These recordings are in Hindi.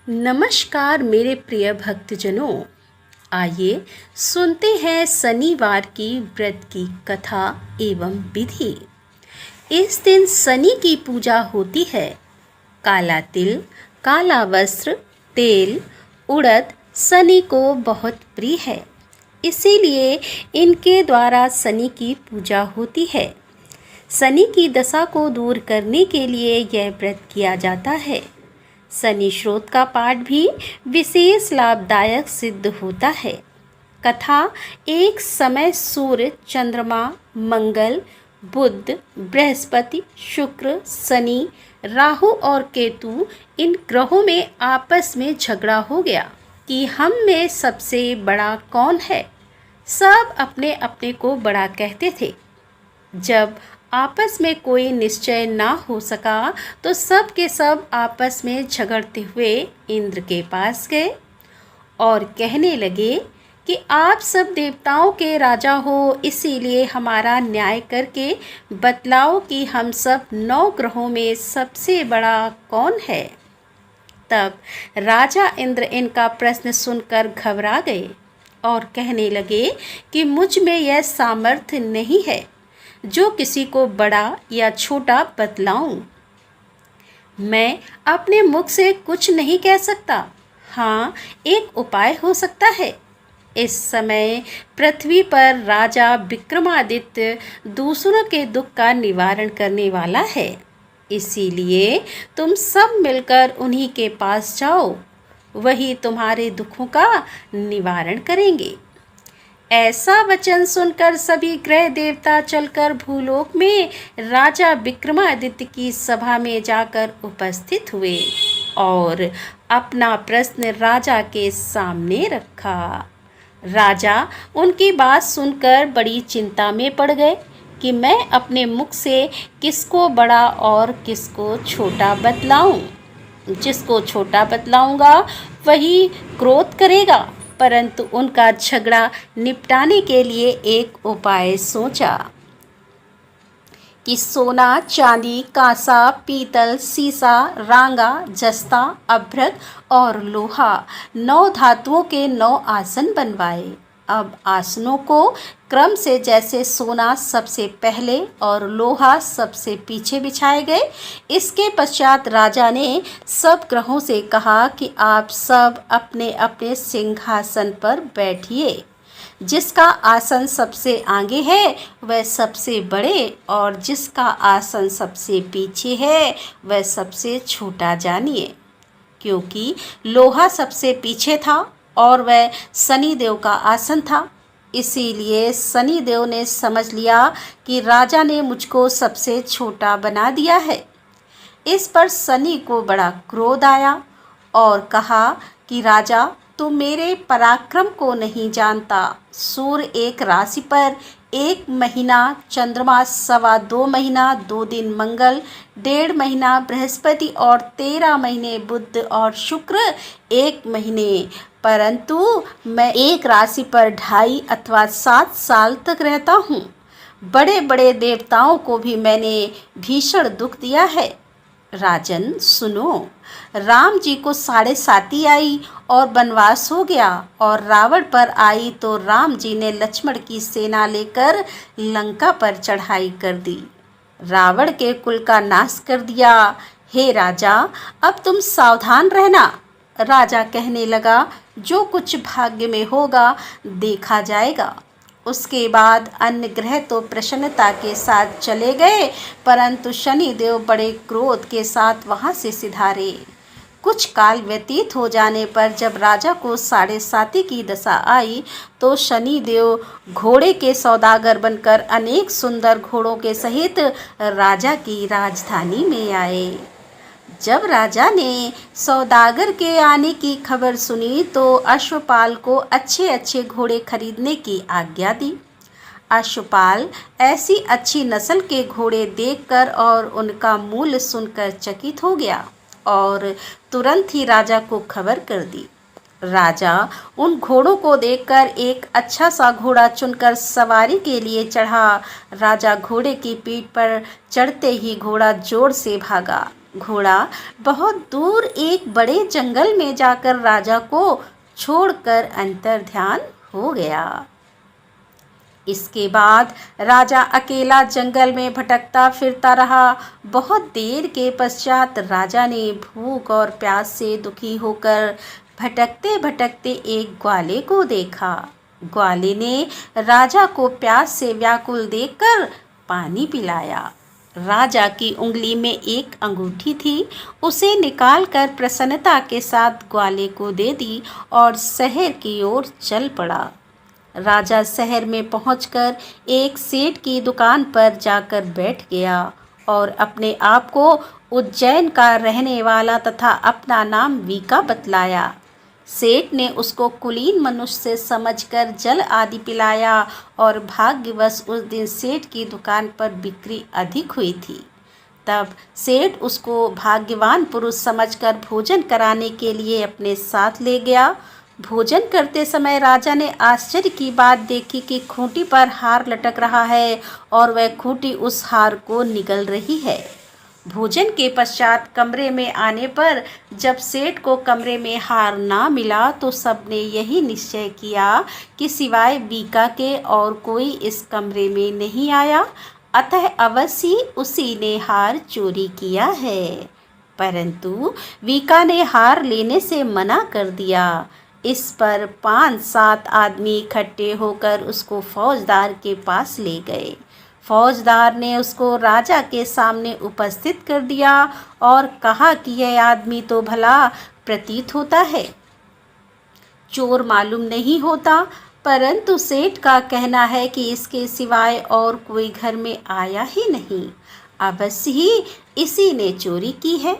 नमस्कार मेरे प्रिय भक्तजनों। आइए सुनते हैं शनिवार की व्रत की कथा एवं विधि। इस दिन शनि की पूजा होती है। काला तिल, काला वस्त्र, तेल, उड़द शनि को बहुत प्रिय है, इसीलिए इनके द्वारा शनि की पूजा होती है। शनि की दशा को दूर करने के लिए यह व्रत किया जाता है। शनि स्रोत का पाठ भी विशेष लाभदायक सिद्ध होता है। कथा एक समय सूर्य, चंद्रमा, मंगल, बुध, बृहस्पति, शुक्र, शनि, राहु और केतु इन ग्रहों में आपस में झगड़ा हो गया कि हम में सबसे बड़ा कौन है। सब अपने अपने को बड़ा कहते थे। जब आपस में कोई निश्चय ना हो सका तो सब के सब आपस में झगड़ते हुए इंद्र के पास गए और कहने लगे कि आप सब देवताओं के राजा हो, इसीलिए हमारा न्याय करके बतलाओ कि हम सब 9 ग्रहों में सबसे बड़ा कौन है। तब राजा इंद्र इनका प्रश्न सुनकर घबरा गए और कहने लगे कि मुझ में यह सामर्थ्य नहीं है जो किसी को बड़ा या छोटा बतलाऊं। मैं अपने मुख से कुछ नहीं कह सकता। हाँ, एक उपाय हो सकता है। इस समय पृथ्वी पर राजा विक्रमादित्य दूसरों के दुख का निवारण करने वाला है, इसीलिए तुम सब मिलकर उन्हीं के पास जाओ, वही तुम्हारे दुखों का निवारण करेंगे। ऐसा वचन सुनकर सभी ग्रह देवता चलकर भूलोक में राजा विक्रमादित्य की सभा में जाकर उपस्थित हुए और अपना प्रश्न राजा के सामने रखा। राजा उनकी बात सुनकर बड़ी चिंता में पड़ गए कि मैं अपने मुख से किसको बड़ा और किसको छोटा बतलाऊं। जिसको छोटा बतलाऊंगा वही क्रोध करेगा, परंतु उनका झगड़ा निपटाने के लिए एक उपाय सोचा कि सोना, चांदी, कांसा, पीतल, सीसा, रांगा, जस्ता, अभ्रक और लोहा 9 धातुओं के 9 आसन बनवाए। अब आसनों को क्रम से जैसे सोना सबसे पहले और लोहा सबसे पीछे बिछाए गए। इसके पश्चात राजा ने सब ग्रहों से कहा कि आप सब अपने अपने सिंहासन पर बैठिए। जिसका आसन सबसे आगे है वह सबसे बड़े और जिसका आसन सबसे पीछे है वह सबसे छोटा जानिए। क्योंकि लोहा सबसे पीछे था और वह शनिदेव का आसन था, इसीलिए शनिदेव ने समझ लिया कि राजा ने मुझको सबसे छोटा बना दिया है। इस पर शनि को बड़ा क्रोध आया और कहा कि राजा, तू मेरे पराक्रम को नहीं जानता। सूर्य एक राशि पर 1 महीना, चंद्रमा 2.25 महीना 2 दिन मंगल, 1.5 महीना बृहस्पति और 13 महीने बुध और शुक्र 1 महीने, परंतु मैं एक राशि पर 2.5 अथवा 7 साल तक रहता हूँ। बड़े बड़े देवताओं को भी मैंने भीषण दुख दिया है। राजन सुनो, राम जी को 7.5 आई और वनवास हो गया और रावण पर आई तो राम जी ने लक्ष्मण की सेना लेकर लंका पर चढ़ाई कर दी, रावण के कुल का नाश कर दिया। हे राजा, अब तुम सावधान रहना। राजा कहने लगा, जो कुछ भाग्य में होगा देखा जाएगा। उसके बाद अन्य ग्रह तो प्रसन्नता के साथ चले गए, परंतु शनिदेव बड़े क्रोध के साथ वहां से सिधारे। कुछ काल व्यतीत हो जाने पर जब राजा को 7.5 की दशा आई तो शनिदेव घोड़े के सौदागर बनकर अनेक सुंदर घोड़ों के सहित राजा की राजधानी में आए। जब राजा ने सौदागर के आने की खबर सुनी तो अश्वपाल को अच्छे अच्छे घोड़े खरीदने की आज्ञा दी। अश्वपाल ऐसी अच्छी नस्ल के घोड़े देखकर और उनका मूल्य सुनकर चकित हो गया और तुरंत ही राजा को खबर कर दी। राजा उन घोड़ों को देखकर एक अच्छा सा घोड़ा चुनकर सवारी के लिए चढ़ा। राजा घोड़े की पीठ पर चढ़ते ही घोड़ा जोर से भागा घोड़ा बहुत दूर एक बड़े जंगल में जाकर राजा को छोड़कर अंतर्ध्यान हो गया। इसके बाद राजा अकेला जंगल में भटकता फिरता रहा। बहुत देर के पश्चात राजा ने भूख और प्यास से दुखी होकर भटकते भटकते एक ग्वाले को देखा। ग्वाले ने राजा को प्यास से व्याकुल देखकर पानी पिलाया। राजा की उंगली में एक अंगूठी थी, उसे निकालकर प्रसन्नता के साथ ग्वाले को दे दी और शहर की ओर चल पड़ा। राजा शहर में पहुंचकर एक सेठ की दुकान पर जाकर बैठ गया और अपने आप को उज्जैन का रहने वाला तथा अपना नाम वीका बतलाया। सेठ ने उसको कुलीन मनुष्य समझकर जल आदि पिलाया और भाग्यवश उस दिन सेठ की दुकान पर बिक्री अधिक हुई थी। तब सेठ उसको भाग्यवान पुरुष समझकर भोजन कराने के लिए अपने साथ ले गया। भोजन करते समय राजा ने आश्चर्य की बात देखी कि खूंटी पर हार लटक रहा है और वह खूंटी उस हार को निगल रही है। भोजन के पश्चात कमरे में आने पर जब सेठ को कमरे में हार ना मिला तो सबने यही निश्चय किया कि सिवाय वीका के और कोई इस कमरे में नहीं आया, अतः अवश्य उसी ने हार चोरी किया है। परंतु वीका ने हार लेने से मना कर दिया। इस पर 5-7 आदमी इकट्ठे होकर उसको फौजदार के पास ले गए। फौजदार ने उसको राजा के सामने उपस्थित कर दिया और कहा कि यह आदमी तो भला प्रतीत होता है, चोर मालूम नहीं होता, परंतु सेठ का कहना है कि इसके सिवाय और कोई घर में आया ही नहीं, अवश्य ही इसी ने चोरी की है।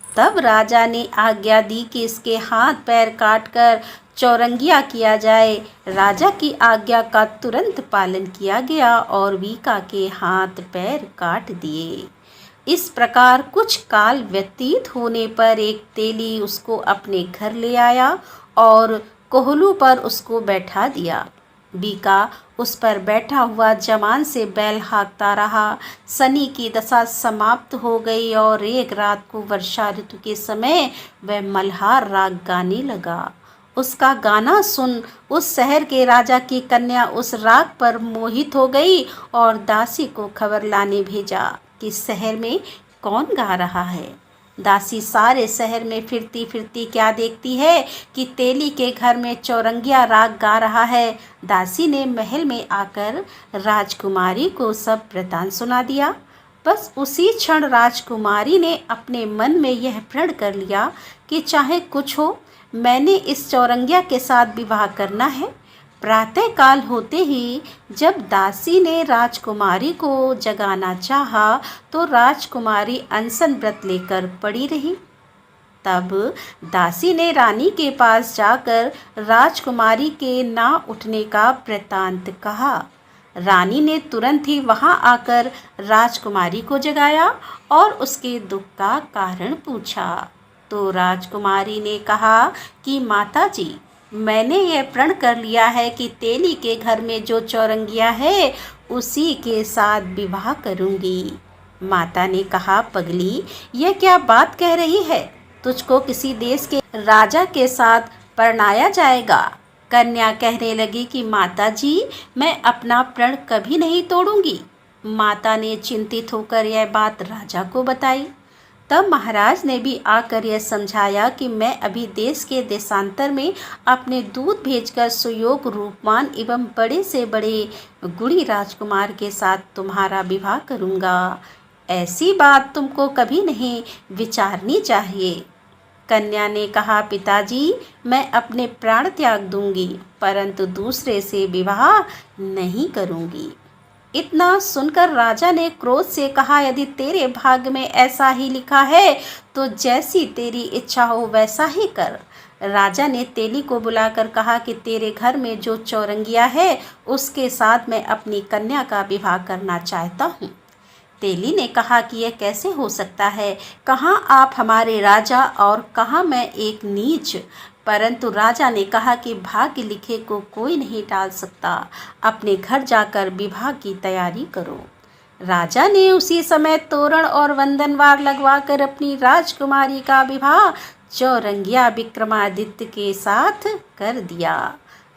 तब राजा ने आज्ञा दी कि इसके हाथ पैर काटकर चौरंगिया किया जाए। राजा की आज्ञा का तुरंत पालन किया गया और वीका के हाथ पैर काट दिए। इस प्रकार कुछ काल व्यतीत होने पर एक तेली उसको अपने घर ले आया और कोहलू पर उसको बैठा दिया। वीका उस पर बैठा हुआ जमान से बैल हाँकता रहा। शनि की दशा समाप्त हो गई और एक रात को वर्षा ऋतु के समय वह मल्हार राग गाने लगा। उसका गाना सुन उस शहर के राजा की कन्या उस राग पर मोहित हो गई और दासी को खबर लाने भेजा कि शहर में कौन गा रहा है। दासी सारे शहर में फिरती फिरती क्या देखती है कि तेली के घर में चौरंगिया राग गा रहा है। दासी ने महल में आकर राजकुमारी को सब वृतांत सुना दिया। बस उसी क्षण राजकुमारी ने अपने मन में यह प्रण कर लिया कि चाहे कुछ हो, मैंने इस चौरंगिया के साथ विवाह करना है। प्रातः काल होते ही जब दासी ने राजकुमारी को जगाना चाहा तो राजकुमारी अनशन व्रत लेकर पड़ी रही। तब दासी ने रानी के पास जाकर राजकुमारी के ना उठने का वृत्तांत कहा। रानी ने तुरंत ही वहां आकर राजकुमारी को जगाया और उसके दुख का कारण पूछा। तो राजकुमारी ने कहा कि माताजी, मैंने यह प्रण कर लिया है कि तेली के घर में जो चौरंगिया है उसी के साथ विवाह करूंगी। माता ने कहा, पगली, यह क्या बात कह रही है? तुझको किसी देश के राजा के साथ परणाया जाएगा। कन्या कहने लगी कि माताजी, मैं अपना प्रण कभी नहीं तोड़ूंगी। माता ने चिंतित होकर यह बात राजा को बताई। तब महाराज ने भी आकर यह समझाया कि मैं अभी देश के देशांतर में अपने दूत भेजकर सुयोग रूपवान एवं बड़े से बड़े गुणी राजकुमार के साथ तुम्हारा विवाह करूँगा। ऐसी बात तुमको कभी नहीं विचारनी चाहिए। कन्या ने कहा, पिताजी, मैं अपने प्राण त्याग दूंगी, परंतु दूसरे से विवाह नहीं करूंगी। इतना सुनकर राजा ने क्रोध से कहा, यदि तेरे भाग्य में ऐसा ही लिखा है तो जैसी तेरी इच्छा हो वैसा ही कर। राजा ने तेली को बुलाकर कहा कि तेरे घर में जो चौरंगिया है उसके साथ मैं अपनी कन्या का विवाह करना चाहता हूँ। तेली ने कहा कि यह कैसे हो सकता है? कहाँ आप हमारे राजा और कहाँ मैं एक नीच। परंतु राजा ने कहा कि भाग्य लिखे को कोई नहीं टाल सकता। अपने घर जाकर विवाह की तैयारी करो। राजा ने उसी समय तोरण और वंदनवार लगवाकर अपनी राजकुमारी का विवाह चौरंगिया विक्रमादित्य के साथ कर दिया।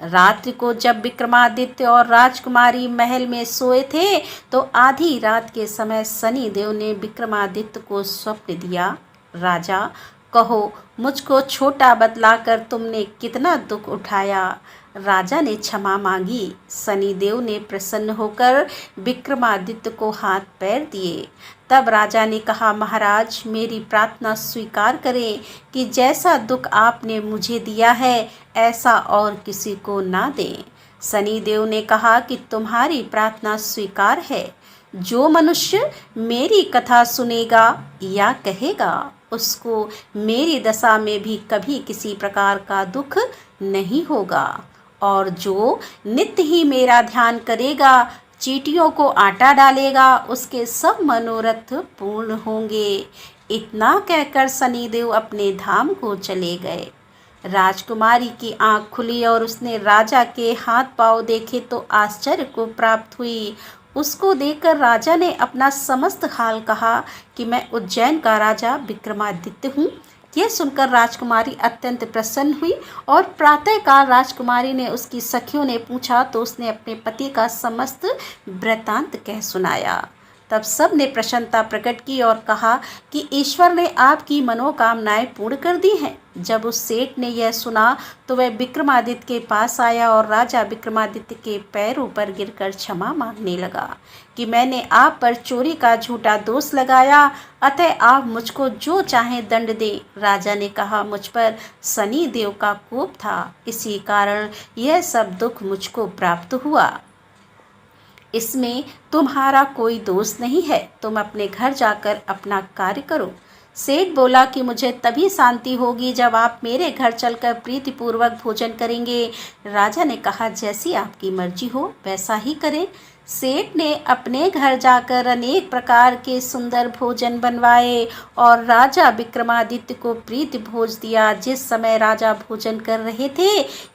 रात्रि को जब विक्रमादित्य और राजकुमारी महल में सोए थे तो आधी रात के समय शनिदेव ने विक्रमादित्य को स्वप्न दिया। राजा, कहो, मुझको छोटा बतलाकर तुमने कितना दुख उठाया। राजा ने क्षमा मांगी। शनिदेव ने प्रसन्न होकर विक्रमादित्य को हाथ पैर दिए। तब राजा ने कहा, महाराज, मेरी प्रार्थना स्वीकार करें कि जैसा दुख आपने मुझे दिया है ऐसा और किसी को ना दें। शनिदेव ने कहा कि तुम्हारी प्रार्थना स्वीकार है। जो मनुष्य मेरी कथा सुनेगा या कहेगा उसको मेरी दशा में भी कभी किसी प्रकार का दुख नहीं होगा, और जो नित्य ही मेरा ध्यान करेगा, चींटियों को आटा डालेगा, उसके सब मनोरथ पूर्ण होंगे। इतना कहकर शनिदेव अपने धाम को चले गए। राजकुमारी की आंख खुली और उसने राजा के हाथ पांव देखे तो आश्चर्य को प्राप्त हुई। उसको देखकर राजा ने अपना समस्त हाल कहा कि मैं उज्जैन का राजा विक्रमादित्य हूँ। यह सुनकर राजकुमारी अत्यंत प्रसन्न हुई और प्रातःकाल राजकुमारी ने उसकी सखियों ने पूछा तो उसने अपने पति का समस्त वृत्तांत कह सुनाया। तब सब ने प्रसन्नता प्रकट की और कहा कि ईश्वर ने आपकी मनोकामनाएं पूर्ण कर दी हैं। जब उस सेठ ने यह सुना तो वह विक्रमादित्य के पास आया और राजा विक्रमादित्य के पैरों पर गिरकर क्षमा मांगने लगा कि मैंने आप पर चोरी का झूठा दोष लगाया, अतः आप मुझको जो चाहें दंड दें। राजा ने कहा, मुझ पर शनि देव का कोप था, इसी कारण यह सब दुख मुझको प्राप्त हुआ। इसमें तुम्हारा कोई दोष नहीं है, तुम अपने घर जाकर अपना कार्य करो। सेठ बोला कि मुझे तभी शांति होगी जब आप मेरे घर चलकर प्रीतिपूर्वक भोजन करेंगे। राजा ने कहा, जैसी आपकी मर्जी हो वैसा ही करें। सेठ ने अपने घर जाकर अनेक प्रकार के सुंदर भोजन बनवाए और राजा विक्रमादित्य को प्रीति भोज दिया। जिस समय राजा भोजन कर रहे थे,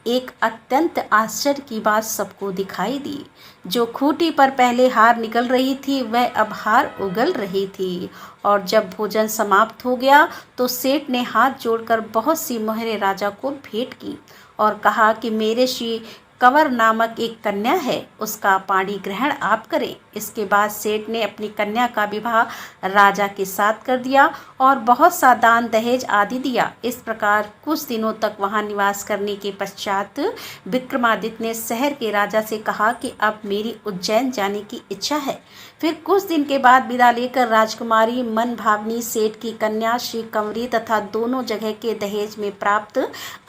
एक अत्यंत आश्चर्य की बात सबको दिखाई दी। जो खूंटी पर पहले हार निकल रही थी वह अब हार उगल रही थी। और जब भोजन समाप्त हो गया तो सेठ ने हाथ जोड़कर बहुत सी मोहरें राजा को भेंट की और कहा कि मेरे श्री कंवर नामक एक कन्या है, उसका पाणी ग्रहण आप करें। इसके बाद सेठ ने अपनी कन्या का विवाह राजा के साथ कर दिया और बहुत सा दान दहेज आदि दिया। इस प्रकार कुछ दिनों तक वहां निवास करने के पश्चात विक्रमादित्य ने शहर के राजा से कहा कि अब मेरी उज्जैन जाने की इच्छा है। फिर कुछ दिन के बाद विदा लेकर राजकुमारी मन भावनी सेठ की कन्या श्री कंवरी तथा दोनों जगह के दहेज में प्राप्त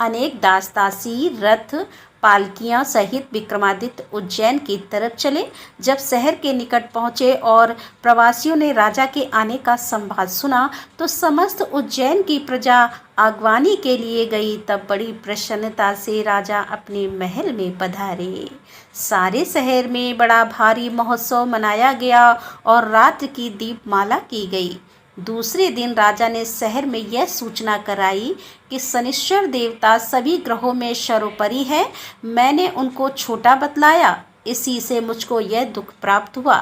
अनेक दास दासी, रथ, पालकियां सहित विक्रमादित्य उज्जैन की तरफ चले। जब शहर के निकट पहुंचे और प्रवासियों ने राजा के आने का संवाद सुना तो समस्त उज्जैन की प्रजा आगवानी के लिए गई। तब बड़ी प्रसन्नता से राजा अपने महल में पधारे। सारे शहर में बड़ा भारी महोत्सव मनाया गया और रात्रि की दीपमाला की गई। दूसरे दिन राजा ने शहर में यह सूचना कराई कि शनिश्चर देवता सभी ग्रहों में सर्वोपरि है। मैंने उनको छोटा बतलाया, इसी से मुझको यह दुख प्राप्त हुआ।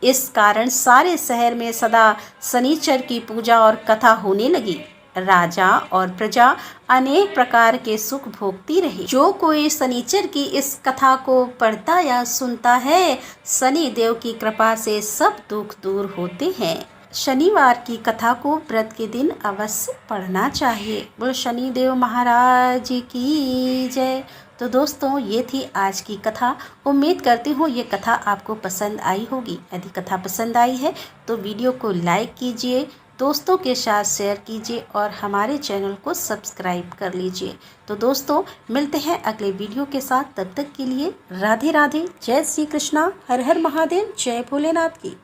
इस कारण सारे शहर में सदा शनिचर की पूजा और कथा होने लगी। राजा और प्रजा अनेक प्रकार के सुख भोगती रही। जो कोई शनिचर की इस कथा को पढ़ता या सुनता है, शनि देव की कृपा से सब दुख दूर होते हैं। शनिवार की कथा को व्रत के दिन अवश्य पढ़ना चाहिए। बोल शनिदेव महाराज की जय। तो दोस्तों, ये थी आज की कथा। उम्मीद करती हूँ ये कथा आपको पसंद आई होगी। यदि कथा पसंद आई है तो वीडियो को लाइक कीजिए, दोस्तों के साथ शेयर कीजिए और हमारे चैनल को सब्सक्राइब कर लीजिए। तो दोस्तों, मिलते हैं अगले वीडियो के साथ। तब तक के लिए राधे राधे, जय श्री कृष्णा, हर हर महादेव, जय भोलेनाथ की।